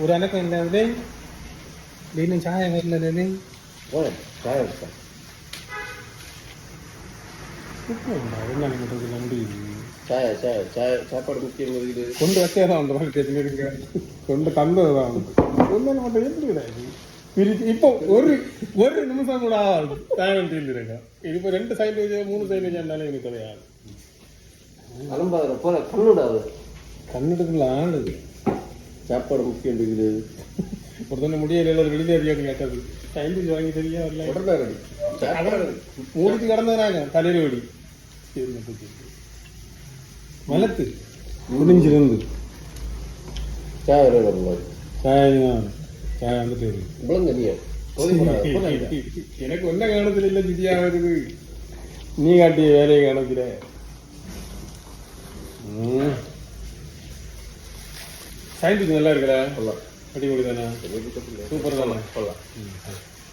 ஒரு அணக்கம் இல்லாதே இன்னும் சாயம் வரல சாயம் இருக்கா சாப்பாடு முக்கியம் கொண்டு வச்சேதான் அந்த மாதிரி தெரிஞ்சிருக்க கொண்டு தந்ததுதான் ஒன்றும் மட்டும் எப்படி கிடையாது இப்போ ஒரு ஒரு நிமிஷம் கூட சாயம் தீர்ந்துருக்கேன் இது இப்போ 2 சைடு 3 சைடு வச்சாலும் எனக்கு கிடையாது அலம்பாத போல கண்ணுடாது கண்ணுடுக்குள்ள ஆளு சாப்பாடு முக்கியம் இருக்குது ஒருத்தனை முடியல வெளியே அறியாது கேட்டது சைல்டு வாங்கி தெரியா வரல மூடிட்டு கிடந்ததுனாங்க தலையில வெடி வளர்த்து முடிஞ்சிருந்து சாயம் சாயம் வந்துட்டு முழங்கனியா எனக்கு ஒன்ன காலத்துல இல்ல திதியா வருது நீ காட்டிய வேலையை காணக்கிற சயின்ஸுக்கு நல்லா இருக்கிற அடிப்பொழி தானே சூப்பர் தானே